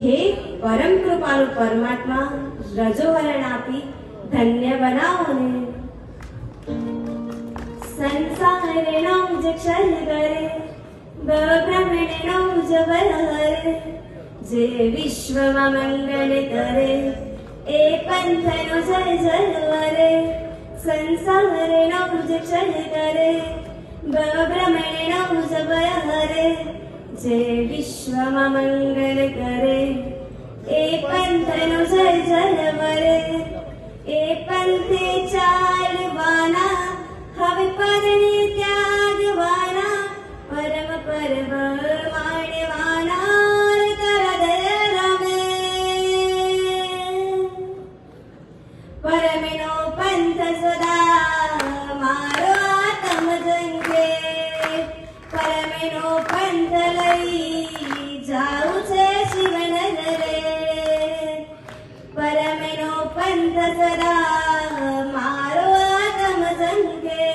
हे परम कृपालु परमात्मा रजोवरण आपी धन्य बनाओ ने संसारे नौज क्षय करे ब्रह्मणे नौज बल हरे जे विश्व मंगल करे ए पंथनो जय जय वरे संसारे नौज क्षय करे ब्रह्मणे नौज बल हरे जे विश्व मंगल करे ए पंथनो जय जय वरे ए पंथे चालवाना हवे परने त्यागवाना परम माण्यवाना तरदे परमेनो पंथ सदा मारो आत्म जंगे परमेनो पंथ लई जाऊ छे शिवनगरे परमेनो पंथ सदा मारो आत्म जंगे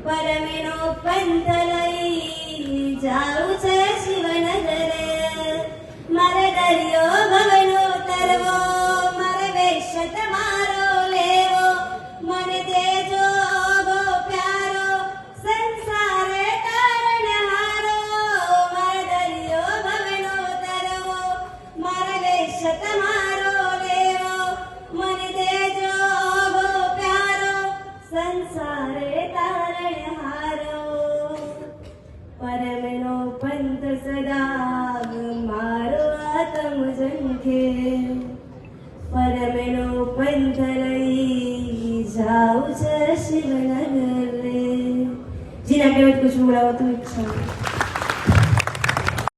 परमेनो पंथ लई जाऊ छे शिवनगरे मारे दरियो भवनो तरवो मारे वेश तमारो लेवो मने देजो गो प्यारो संसारे तारणहारो मारे दरियो भवनो तरवो मारे वेश तमारो लेवो मने देजो गो प्यारो संसारे तारणहारो परमेनो पंथ सदा मारो आत्म जंखे परमेनो पंथ लई जाऊ छे शिवनगरे। जिना कहेवत कुछ बोला हो तो इच्छा